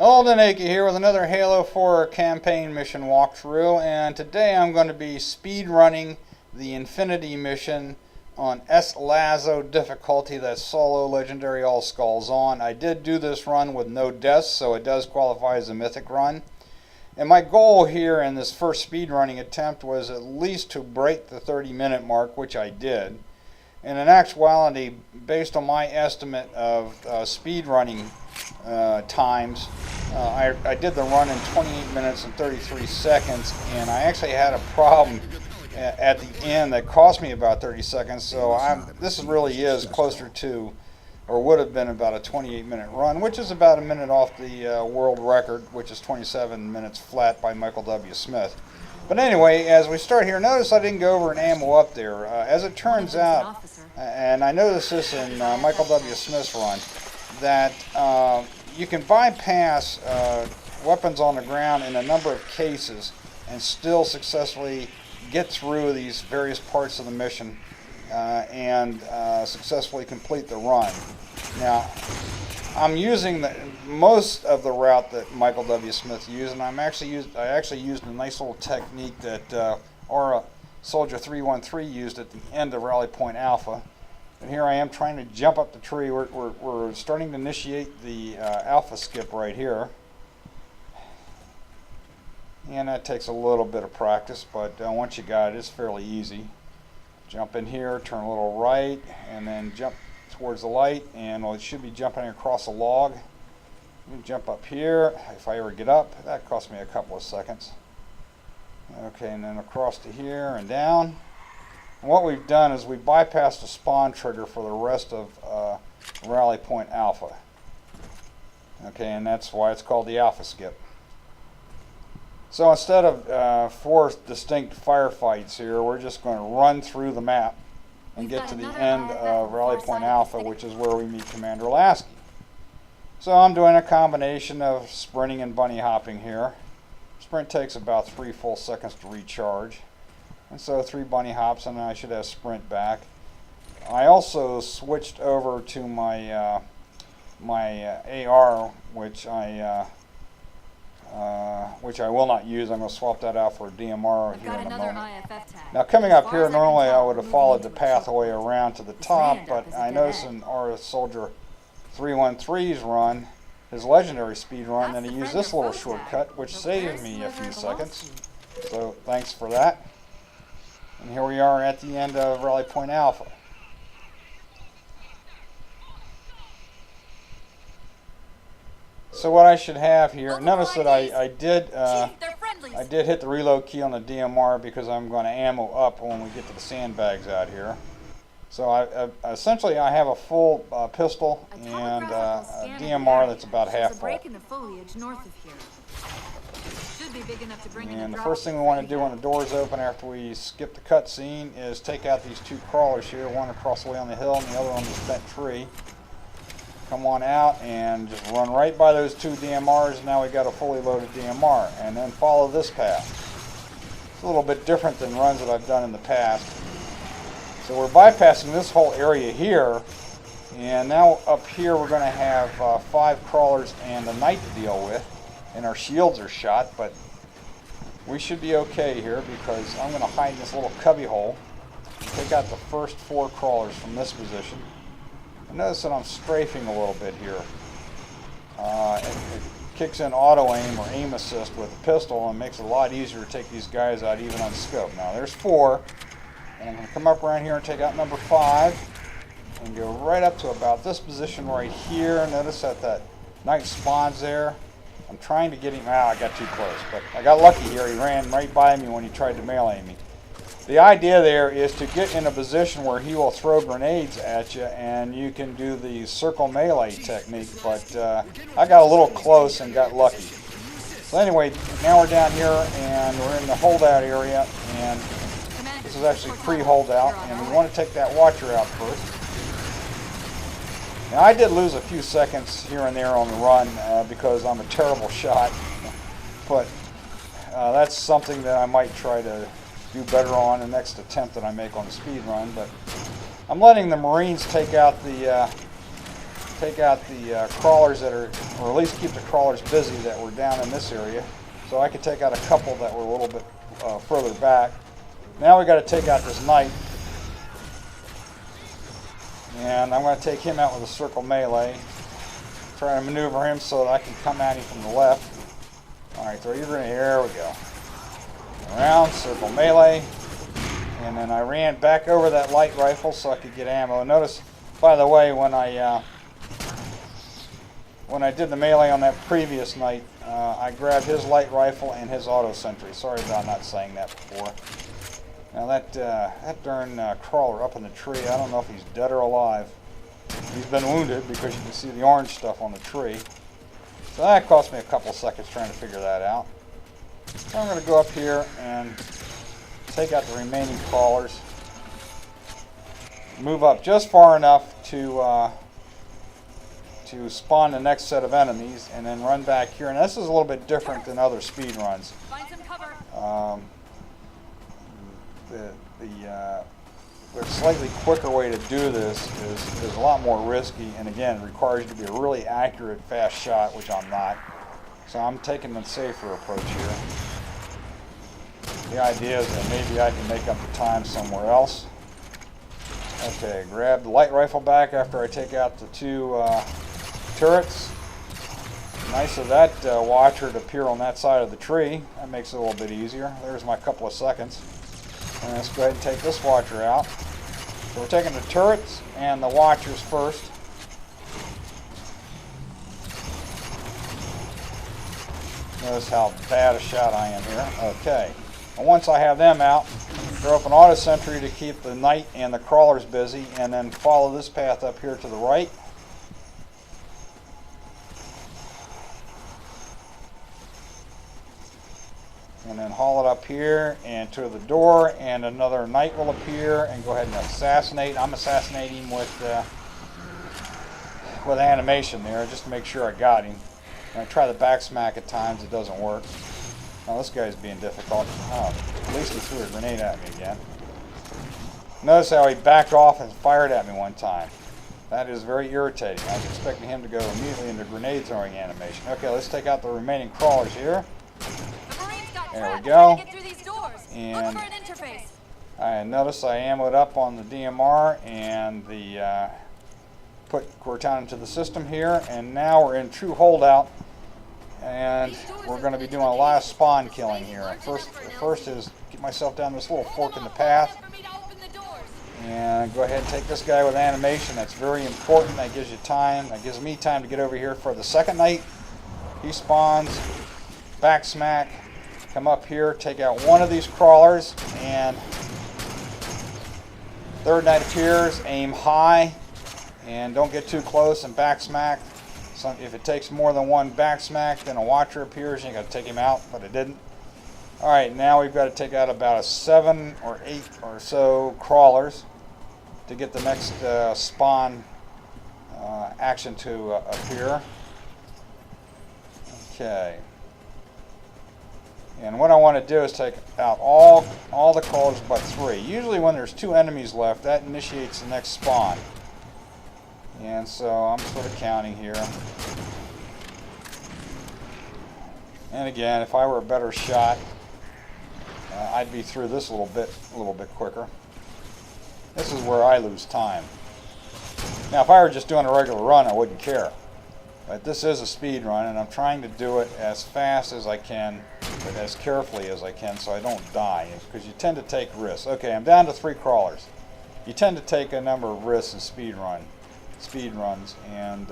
Alden Akey here with another Halo 4 campaign mission walkthrough, and today I'm going to be speed running the Infinity mission on SLASO difficulty. That's solo legendary all skulls on. I did do this run with no deaths, so it does qualify as a mythic run. And my goal here in this first speed running attempt was at least to break the 30-minute mark, which I did. And in actuality, based on my estimate of speed running times, I did the run in 28 minutes and 33 seconds, and I actually had a problem at the end that cost me about 30 seconds. So this really is closer to, or would have been about a 28-minute run, which is about a minute off the world record, which is 27 minutes flat by Michael W. Smith. But anyway, as we start here, notice I didn't go over an ammo up there. As it turns out, and I noticed this in Michael W. Smith's run, that you can bypass weapons on the ground in a number of cases and still successfully get through these various parts of the mission and successfully complete the run. Now, I'm using most of the route that Michael W. Smith used, and I actually used a nice little technique that our Soldier 313 used at the end of Rally Point Alpha. And here I am trying to jump up the tree. We're starting to initiate the alpha skip right here. And that takes a little bit of practice, but once you got it, it's fairly easy. Jump in here, turn a little right, and then jump towards the light, and it should be jumping across a log. Jump up here. If I ever get up, that cost me a couple of seconds. Okay, and then across to here and down. And what we've done is we've bypassed the spawn trigger for the rest of Rally Point Alpha. Okay, and that's why it's called the alpha skip. So instead of 4 distinct firefights here, we're just going to run through the map and get to the end of Rally Point Alpha, which is where we meet Commander Lasky. So I'm doing a combination of sprinting and bunny hopping here. Sprint takes about 3 full seconds to recharge. And so 3 bunny hops, and then I should have sprint back. I also switched over to my AR, which I will not use. I'm going to swap that out for a DMR here in a moment. Now coming up here, normally I would have followed the pathway around to the top, but I noticed in our Soldier 313's run, his legendary speed run, that he used this little shortcut, which saved me a few seconds. So thanks for that. And here we are at the end of Rally Point Alpha. So what I should have here, notice that I did hit the reload key on the DMR because I'm going to ammo up when we get to the sandbags out here. So essentially I have a full pistol and a DMR that's about half full. And the first thing we want to do when the doors open after we skip the cutscene is take out these 2 crawlers here, one across the way on the hill and the other on this bent tree. Come on out and just run right by those 2 DMRs. Now we got a fully loaded DMR, and then follow this path. It's a little bit different than runs that I've done in the past. So we're bypassing this whole area here, and now up here we're going to have 5 crawlers and a knight to deal with, and our shields are shot, but we should be okay here because I'm going to hide in this little cubby hole and take out the first 4 crawlers from this position. And notice that I'm strafing a little bit here. It kicks in auto aim or aim assist with the pistol and makes it a lot easier to take these guys out even on scope. Now there's 4, and I'm going to come up around here and take out number 5 and go right up to about this position right here. Notice that knight spawns there. I'm trying to get him out. I got too close, but I got lucky here. He ran right by me when he tried to melee me. The idea there is to get in a position where he will throw grenades at you, and you can do the circle melee technique, but I got a little close and got lucky. So anyway, now we're down here, and we're in the holdout area, and this is actually pre-holdout, and we want to take that watcher out first. Now I did lose a few seconds here and there on the run because I'm a terrible shot, but that's something that I might try to do better on the next attempt that I make on the speed run. But I'm letting the Marines take out the take out the crawlers that are, or at least keep the crawlers busy that were down in this area. So I could take out a couple that were a little bit further back. Now we got to take out this knight. And I'm going to take him out with a circle melee. Try to maneuver him so that I can come at him from the left. Alright, throw your grenade. There we go. Around, circle melee. And then I ran back over that light rifle so I could get ammo. Notice, by the way, when I did the melee on that previous night, I grabbed his light rifle and his auto sentry. Sorry about not saying that before. Now that darn crawler up in the tree, I don't know if he's dead or alive. He's been wounded because you can see the orange stuff on the tree. So that cost me a couple seconds trying to figure that out. So I'm going to go up here and take out the remaining crawlers. Move up just far enough to spawn the next set of enemies, and then run back here. And this is a little bit different than other speed runs. Find some cover. The slightly quicker way to do this is a lot more risky, and again, it requires you to be a really accurate, fast shot, which I'm not. So I'm taking the safer approach here. The idea is that maybe I can make up the time somewhere else. Okay, grab the light rifle back after I take out the two turrets. Nice of that watcher to appear on that side of the tree. That makes it a little bit easier. There's my couple of seconds. And let's go ahead and take this watcher out. So we're taking the turrets and the watchers first. Notice how bad a shot I am here. Okay. And once I have them out, throw up an auto sentry to keep the knight and the crawlers busy, and then follow this path up here to the right. And then haul it up here and to the door, and another knight will appear, and go ahead and assassinate. I'm assassinating with animation there just to make sure I got him. And I try the back smack at times, it doesn't work. Now this guy's being difficult. Oh, at least he threw a grenade at me again. Notice how he backed off and fired at me one time. That is very irritating. I was expecting him to go immediately into grenade throwing animation. Okay, let's take out the remaining crawlers here. There we go. And I notice I ammoed up on the DMR and the put Cortana into the system here, and now we're in true holdout, and we're going to be doing a lot of spawn killing here. First is get myself down this little fork in the path, and go ahead and take this guy with animation. That's very important. That gives you time. That gives me time to get over here for the second knight. He spawns, back smack. Come up here, take out one of these crawlers, and third knight appears, aim high, and don't get too close and back smack. If it takes more than one back smack, then a watcher appears and you got to take him out, but it didn't. Alright, now we've got to take out about 7 or 8 or so crawlers to get the next spawn action to appear. Okay. And what I want to do is take out all the crawlers but 3. Usually when there's 2 enemies left, that initiates the next spawn. And so I'm sort of counting here. And again, if I were a better shot, I'd be through this a little bit quicker. This is where I lose time. Now if I were just doing a regular run, I wouldn't care. But this is a speed run, and I'm trying to do it as fast as I can, but as carefully as I can so I don't die, because you tend to take risks. Okay, I'm down to 3 crawlers. You tend to take a number of risks in speed runs, and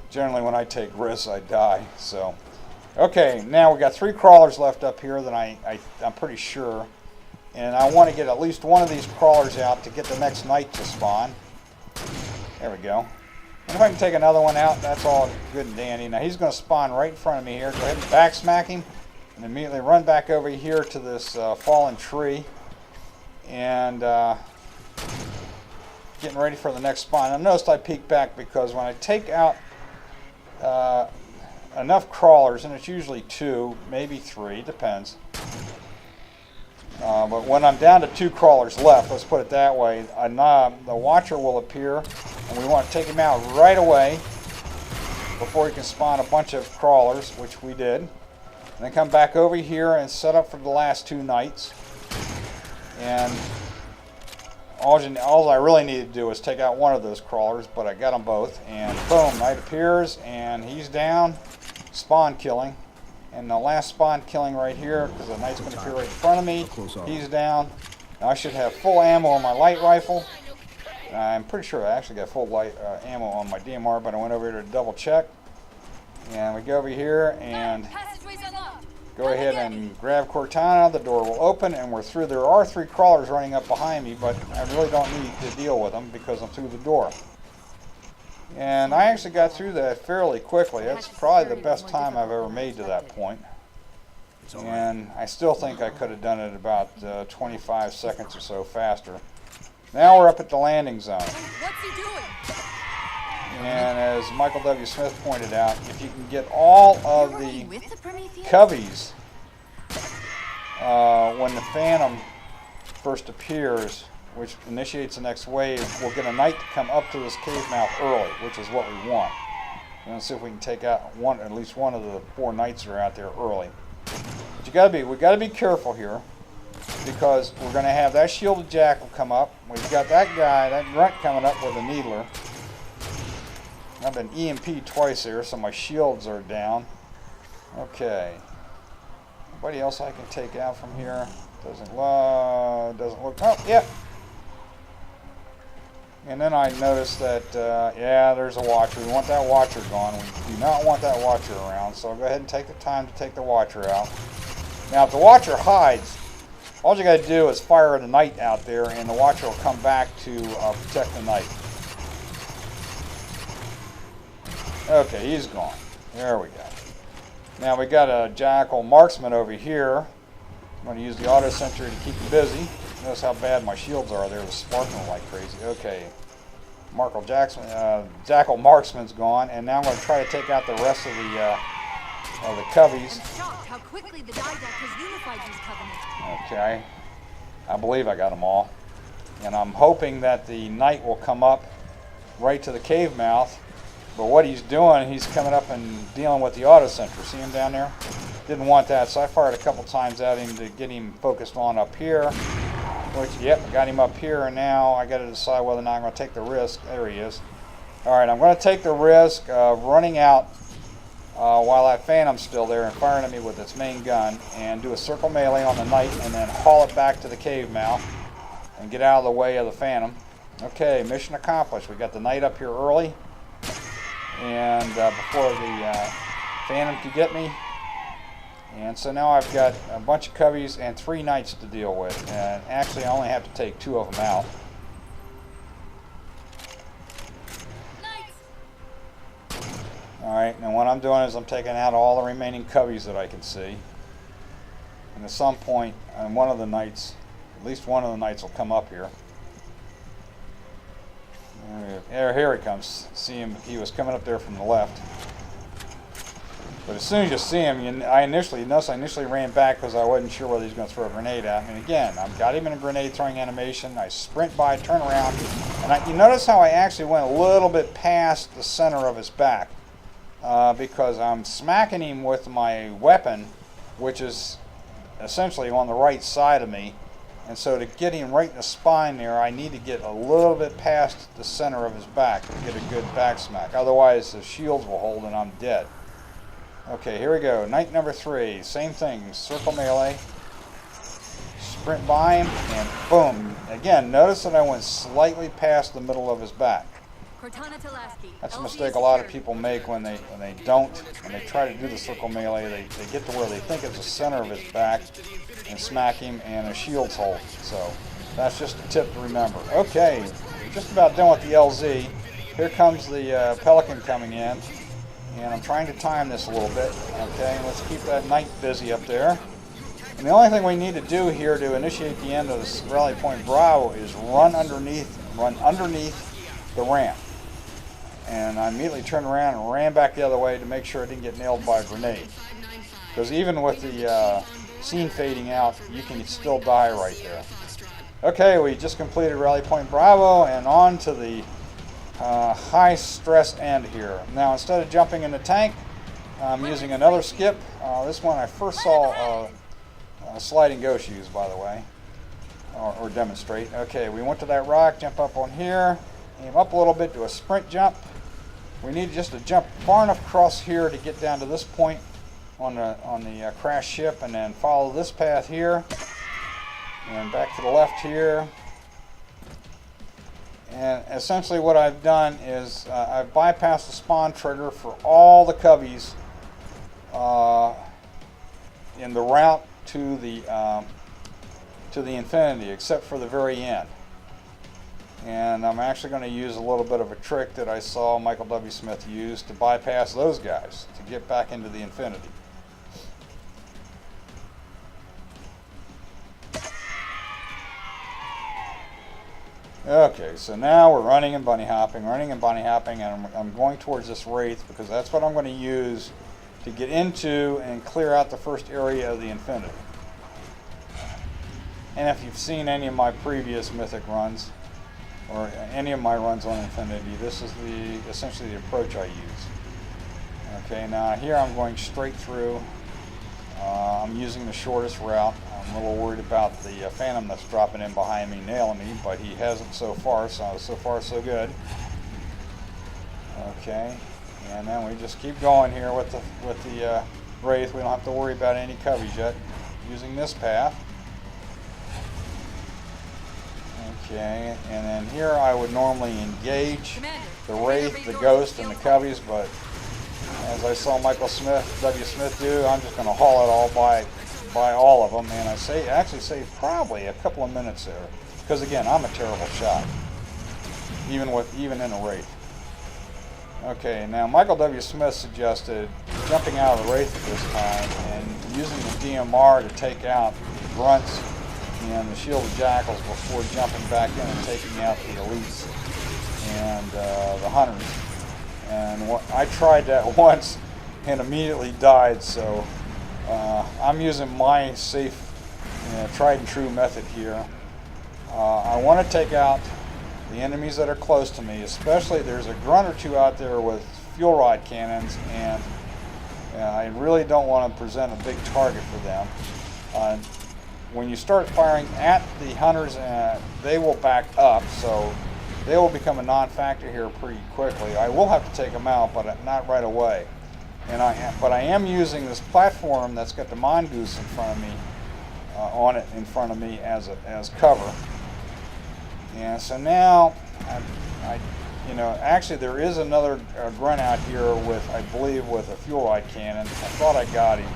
generally when I take risks I die. So, okay, now we've got 3 crawlers left up here that I'm pretty sure, and I want to get at least one of these crawlers out to get the next knight to spawn. There we go. And if I can take another one out, that's all good and dandy. Now he's going to spawn right in front of me here. Go ahead and back smack him, and immediately run back over here to this fallen tree, and getting ready for the next spawn. I noticed I peek back because when I take out enough crawlers, and it's usually 2, maybe 3, depends. But when I'm down to 2 crawlers left, let's put it that way, the watcher will appear. And we want to take him out right away before he can spawn a bunch of crawlers, which we did. And then come back over here and set up for the last 2 knights. And all I really needed to do was take out one of those crawlers, but I got them both. And boom, knight appears, and he's down. Spawn killing. And the last spawn killing right here, because the knight's going to appear right in front of me. He's down. Now I should have full ammo on my light rifle. I'm pretty sure I actually got full light ammo on my DMR, but I went over here to double check. And we go over here and go ahead and grab Cortana. The door will open and we're through. There are 3 crawlers running up behind me, but I really don't need to deal with them because I'm through the door. And I actually got through that fairly quickly. That's probably the best time I've ever made to that point. And I still think I could have done it about 25 seconds or so faster. Now we're up at the landing zone. What's he doing? And as Michael W. Smith pointed out, if you can get all of the coveys when the Phantom first appears, which initiates the next wave, we'll get a knight to come up to this cave mouth early, which is what we want. We're going to see if we can take out at least one of the 4 knights that are out there early. But we got to be careful here, because we're going to have that shielded jackal come up. We've got that guy, that grunt coming up with a needler. I've been EMP'd twice here, so my shields are down. Okay. Anybody else I can take out from here? Doesn't look. Oh, yeah. And then I noticed that, yeah, there's a watcher. We want that watcher gone. We do not want that watcher around, so I'll go ahead and take the time to take the watcher out. Now, if the watcher hides, all you got to do is fire the knight out there, and the watcher will come back to protect the knight. Okay, he's gone. There we go. Now we got a jackal marksman over here. I'm going to use the auto sentry to keep him busy. Notice how bad my shields are. They're sparkling like crazy. Okay, jackal marksman's gone, and now I'm going to try to take out the rest of the coveys. I'm shocked how quickly the Didac has unified these covenants. Okay, I believe I got them all, and I'm hoping that the knight will come up right to the cave mouth. But what he's doing, he's coming up and dealing with the auto sentry. See him down there? Didn't want that, so I fired a couple times at him to get him focused on up here. Which, yep, got him up here, and now I got to decide whether or not I'm going to take the risk. There he is. All right, I'm going to take the risk of running out while that Phantom's still there and firing at me with its main gun, and do a circle melee on the knight, and then haul it back to the cave mouth and get out of the way of the Phantom. Okay, mission accomplished. We got the knight up here early. And before the Phantom could get me. And so now I've got a bunch of coveys and 3 knights to deal with. And actually I only have to take 2 of them out. Alright, and what I'm doing is I'm taking out all the remaining coveys that I can see. And at some point, one of the knights, at least one of the knights will come up here. Here he comes. See him? He was coming up there from the left. But as soon as you see him, I initially ran back because I wasn't sure whether he was going to throw a grenade at me. And again, I've got him in a grenade throwing animation. I sprint by, turn around, and you notice how I actually went a little bit past the center of his back because I'm smacking him with my weapon, which is essentially on the right side of me. And so to get him right in the spine there, I need to get a little bit past the center of his back to get a good back smack. Otherwise, the shields will hold and I'm dead. Okay, here we go. Knight number 3. Same thing. Circle melee. Sprint by him, and boom. Again, notice that I went slightly past the middle of his back. That's a mistake a lot of people make when they try to do the circle melee. They get to where they think it's the center of his back and smack him, and his shields hold. So that's just a tip to remember. Okay, just about done with the LZ. Here comes the Pelican coming in, and I'm trying to time this a little bit. Okay, let's keep that knight busy up there. And the only thing we need to do here to initiate the end of this Rally Point Bravo is run underneath the ramp. And I immediately turned around and ran back the other way to make sure I didn't get nailed by a grenade. Because even with the scene fading out, you can still die right there. Okay, we just completed Rally Point Bravo, and on to the high stress end here. Now instead of jumping in the tank, I'm using another skip. This one I first saw sliding ghost use, by the way, or demonstrate. Okay, we went to that rock, jump up on here, aim up a little bit, do a sprint jump. We need just to jump far enough across here to get down to this point on the crashed ship, and then follow this path here, and back to the left here. And essentially what I've done is I've bypassed the spawn trigger for all the cubbies in the route to the Infinity, except for the very end. And I'm actually going to use a little bit of a trick that I saw Michael W. Smith use to bypass those guys to get back into the Infinity. Okay, so now we're running and bunny hopping, and I'm going towards this wraith because that's what I'm going to use to get into and clear out the first area of the Infinity. And if you've seen any of my previous Mythic runs, or any of my runs on Infinity, this is essentially the approach I use. Okay, now here I'm going straight through. I'm using the shortest route. I'm a little worried about the Phantom that's dropping in behind me, nailing me, but he hasn't so far, so far so good. Okay, and then we just keep going here with the Wraith. We don't have to worry about any cubbies yet, using this path. Okay, and then here I would normally engage the Wraith, the Ghost, and the cubbies, but as I saw Michael W. Smith do, I'm just going to haul it all by all of them, and I actually saved probably a couple of minutes there, because again, I'm a terrible shot, even in a Wraith. Okay, now Michael W. Smith suggested jumping out of the Wraith at this time and using the DMR to take out the grunts and the shielded jackals before jumping back in and taking out the elites and the hunters. And I tried that once and immediately died, so I'm using my safe, tried and true method here. I want to take out the enemies that are close to me, especially there's a grunt or two out there with fuel rod cannons, and I really don't want to present a big target for them. When you start firing at the hunters, they will back up, so they will become a non-factor here pretty quickly. I will have to take them out, but not right away. But I am using this platform that's got the mongoose in front of me, on it in front of me as cover. And so now, actually there is another grunt out here with, I believe, with a fuel rod cannon. I thought I got him.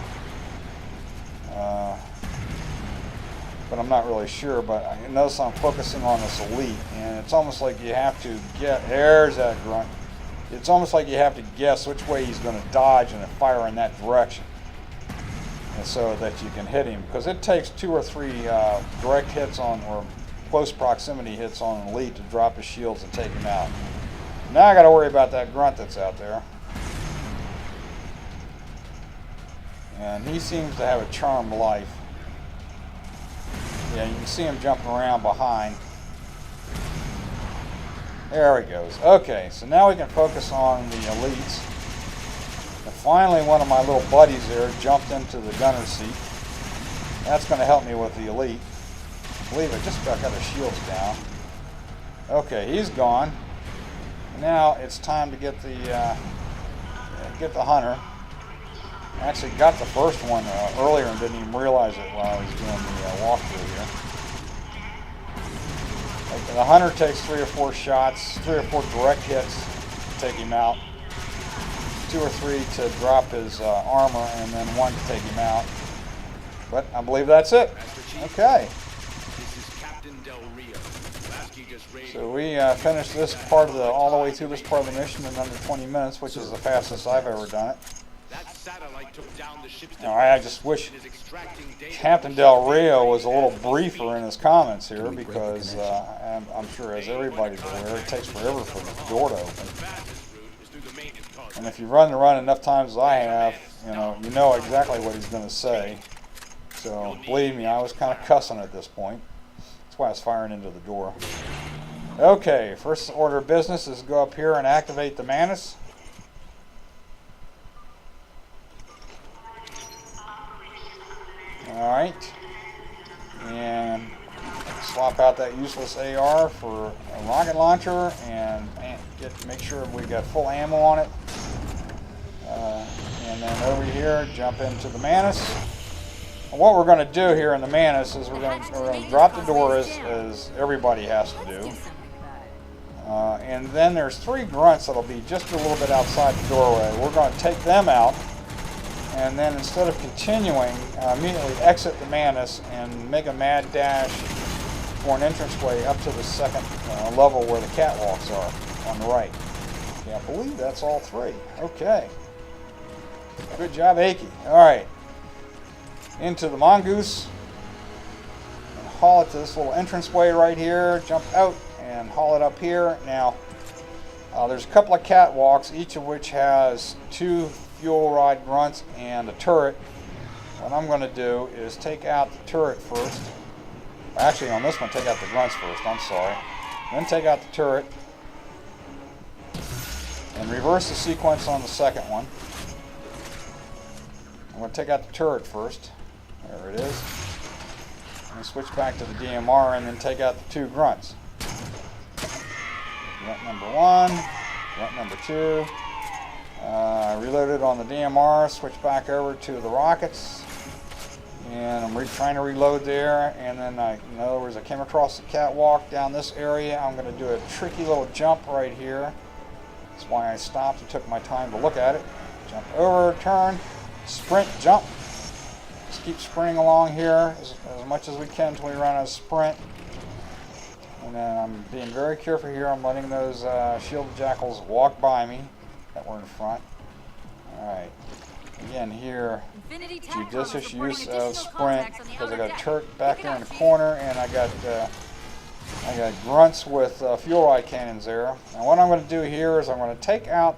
But I'm not really sure, but I notice I'm focusing on this elite, and it's almost like you have to there's that grunt. It's almost like you have to guess which way he's going to dodge and fire in that direction, and so that you can hit him, because it takes 2 or 3 direct hits or close proximity hits on an elite to drop his shields and take him out. Now I got to worry about that grunt that's out there. And he seems to have a charmed life. Yeah, you can see him jumping around behind. There he goes. Okay, so now we can focus on the elites. And finally, one of my little buddies there jumped into the gunner seat. That's going to help me with the elite. I believe I just about got his shields down. Okay, he's gone. Now it's time to get the hunter. I actually got the first one earlier and didn't even realize it while I was doing the walkthrough here. The hunter takes 3 or 4 shots, 3 or 4 direct hits to take him out, 2 or 3 to drop his armor, and then 1 to take him out. But I believe that's it. Okay. So we finished this part of all the way through this part of the mission in under 20 minutes, which is the fastest I've ever done it. Now, I just wish Captain Del Rio was a little briefer in his comments here, because I'm sure, as everybody's aware, it takes forever for the door to open. And if you run the run enough times as I have, you know exactly what he's going to say. So believe me, I was kind of cussing at this point. That's why I was firing into the door. Okay, first order of business is go up here and activate the Manus. Alright. And swap out that useless AR for a rocket launcher and make sure we got full ammo on it. And then over here, jump into the Manus. And what we're going to do here in the Manus is we're going to drop the door as everybody has to do. And then there's 3 grunts that'll be just a little bit outside the doorway. We're going to take them out, and then instead of continuing, immediately exit the Manus and make a mad dash for an entranceway up to the second level where the catwalks are on the right. Can't believe that's all 3. Okay. Good job, Aki. Alright. Into the Mongoose. And haul it to this little entranceway right here. Jump out and haul it up here. Now, there's a couple of catwalks, each of which has 2 fuel rod grunts and a turret. What I'm going to do is take out the turret first. Actually, on this one, take out the grunts first. I'm sorry. Then take out the turret. And reverse the sequence on the second one. I'm going to take out the turret first. There it is. And switch back to the DMR and then take out the 2 grunts. Grunt number 1, grunt number 2. Reloaded on the DMR, switch back over to the rockets. And I'm trying to reload there, and then in other words, I came across the catwalk down this area. I'm going to do a tricky little jump right here. That's why I stopped and took my time to look at it. Jump over, turn, sprint, jump. Just keep sprinting along here as much as we can until we run out of sprint. And then I'm being very careful here. I'm letting those shielded jackals walk by me that were in front. Alright. Again here, judicious use of sprint because I got a turret back there in the corner, and I got grunts with fuel rod cannons there. And what I'm going to do here is I'm going to take out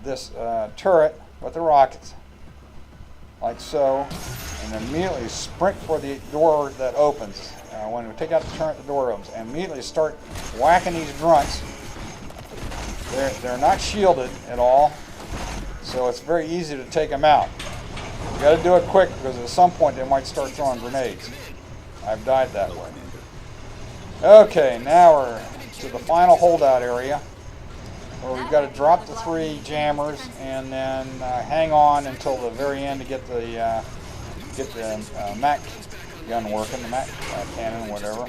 this turret with the rockets, like so, and immediately sprint for the door that opens. When we take out the turret, the door opens, and immediately start whacking these grunts. They're not shielded at all, so it's very easy to take them out. You got to do it quick because at some point they might start throwing grenades. I've died that way. Okay, now we're to the final holdout area where we've got to drop the 3 jammers and then hang on until the very end to get the MAC gun working, the MAC cannon, whatever.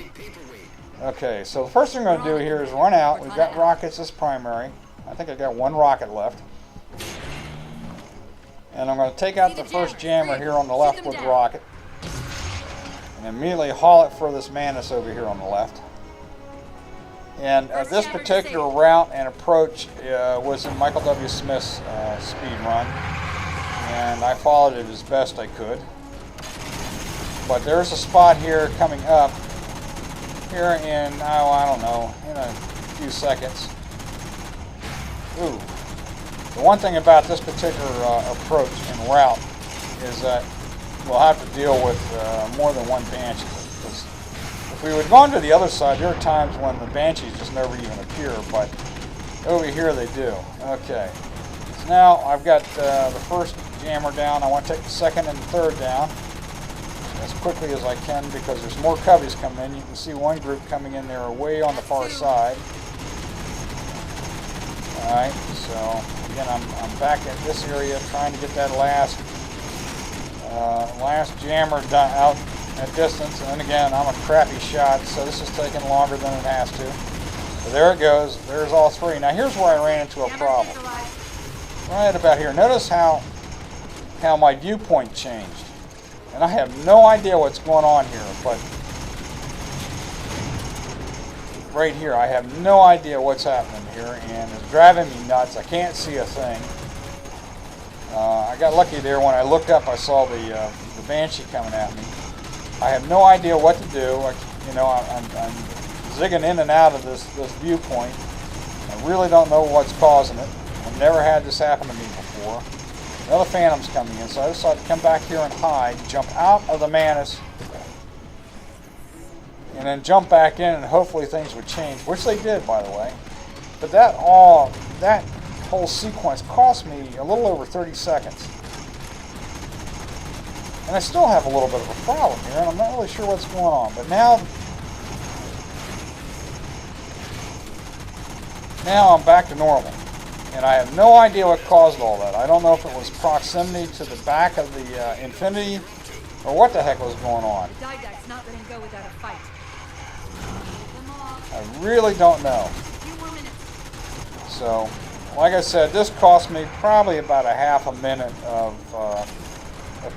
Okay, so the first thing I'm going to do here is run out. We've got rockets as primary. I think I got 1 rocket left. And I'm going to take out the first jammer here on the left with the rocket. And immediately haul it for this Manus over here on the left. And this particular route and approach was in Michael W. Smith's speed run. And I followed it as best I could. But there's a spot here coming up here in, I don't know, in a few seconds. Ooh. The one thing about this particular approach and route is that we'll have to deal with more than 1 Banshee. Because if we would have gone to the other side, there are times when the Banshees just never even appear, but over here they do. Okay. So now I've got the first jammer down. I want to take the second and the third down as quickly as I can because there's more coveys coming in. You can see one group coming in there way on the far side. Alright, so again I'm back at this area trying to get that last jammer done out at distance, and then again I'm a crappy shot, so this is taking longer than it has to. But there it goes, there's all 3. Now here's where I ran into a problem. Right about here, notice how my viewpoint changed. And I have no idea what's going on here, but right here, I have no idea what's happening here, and it's driving me nuts. I can't see a thing. I got lucky there when I looked up. I saw the Banshee coming at me. I have no idea what to do. I'm zigging in and out of this viewpoint. I really don't know what's causing it. I've never had this happen to me before. Another Phantom's coming in, so I decided to come back here and hide, jump out of the Manus, and then jump back in, and hopefully things would change, which they did, by the way. But that whole sequence cost me a little over 30 seconds. And I still have a little bit of a problem here, and I'm not really sure what's going on. But now I'm back to normal. And I have no idea what caused all that. I don't know if it was proximity to the back of the Infinity, or what the heck was going on. The Didact's not letting go without a fight. I really don't know. So, like I said, this cost me probably about a half a minute of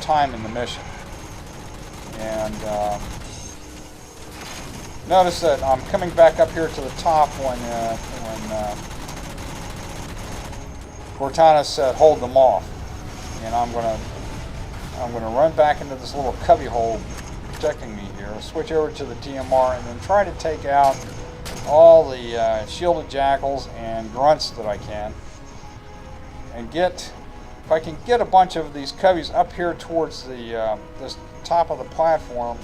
time in the mission. And notice that I'm coming back up here to the top when Cortana said hold them off, and I'm gonna run back into this little cubby hole protecting me here, switch over to the DMR, and then try to take out all the shielded jackals and grunts that I can, and if I can get a bunch of these cubbies up here towards the this top of the platform,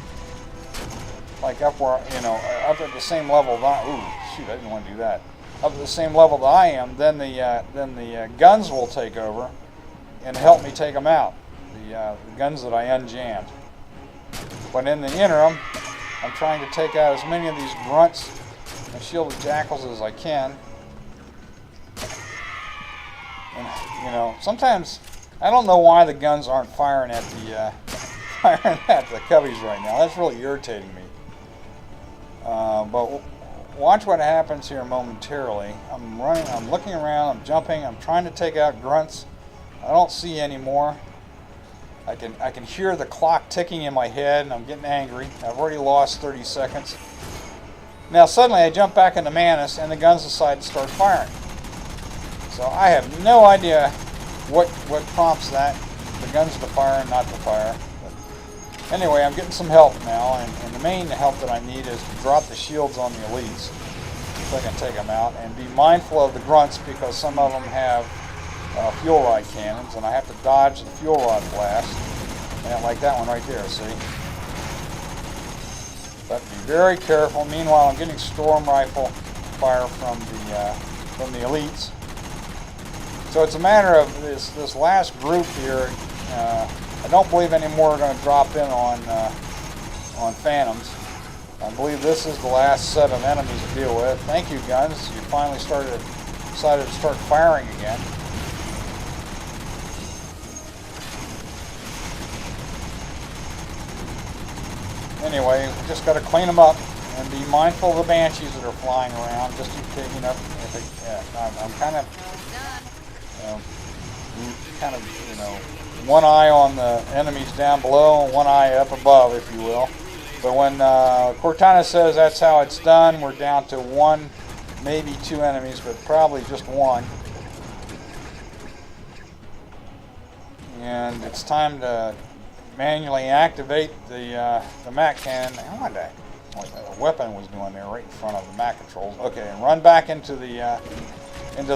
like up where, up at the same level that, ooh, shoot, I didn't want to do that. Up at the same level that I am, then the guns will take over and help me take them out. The guns that I unjammed. But in the interim, I'm trying to take out as many of these grunts and shielded jackals as I can. And sometimes I don't know why the guns aren't firing at the cubbies right now. That's really irritating me. But watch what happens here momentarily. I'm running, I'm looking around, I'm jumping, I'm trying to take out grunts. I don't see any more. I can hear the clock ticking in my head, and I'm getting angry. I've already lost 30 seconds. Now suddenly I jump back into Manus, and the guns decide to start firing. So I have no idea what prompts that, the guns to fire and not to fire. But anyway, I'm getting some help now, and the main help that I need is to drop the shields on the elites so I can take them out, and be mindful of the grunts because some of them have fuel rod cannons, and I have to dodge the fuel rod blast, and like that one right there, see? But be very careful. Meanwhile, I'm getting storm rifle fire from the elites. So it's a matter of this last group here. I don't believe any more are going to drop in on Phantoms. I believe this is the last set of enemies to deal with. Thank you, guns. You finally decided to start firing again. Anyway, we just got to clean them up and be mindful of the banshees that are flying around. Just in case, I'm kind of, one eye on the enemies down below and one eye up above, if you will. But when Cortana says that's how it's done, we're down to one, maybe two enemies, but probably just one. And it's time to manually activate the Mac cannon. I wonder what the weapon was doing there right in front of the Mac controls. Okay, and run back into the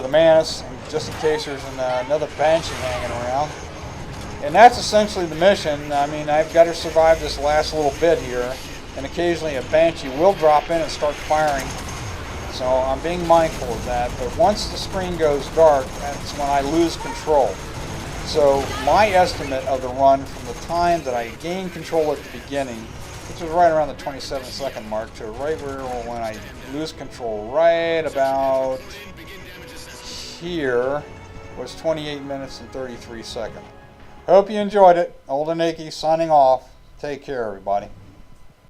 Manus, just in case there's another Banshee hanging around. And that's essentially the mission. I mean, I've got to survive this last little bit here, and occasionally a Banshee will drop in and start firing. So I'm being mindful of that. But once the screen goes dark, that's when I lose control. So my estimate of the run from the time that I gained control at the beginning, which was right around the 27-second mark, to right when I lose control, right about here, was 28 minutes and 33 seconds. Hope you enjoyed it. Old and Nakey signing off. Take care, everybody.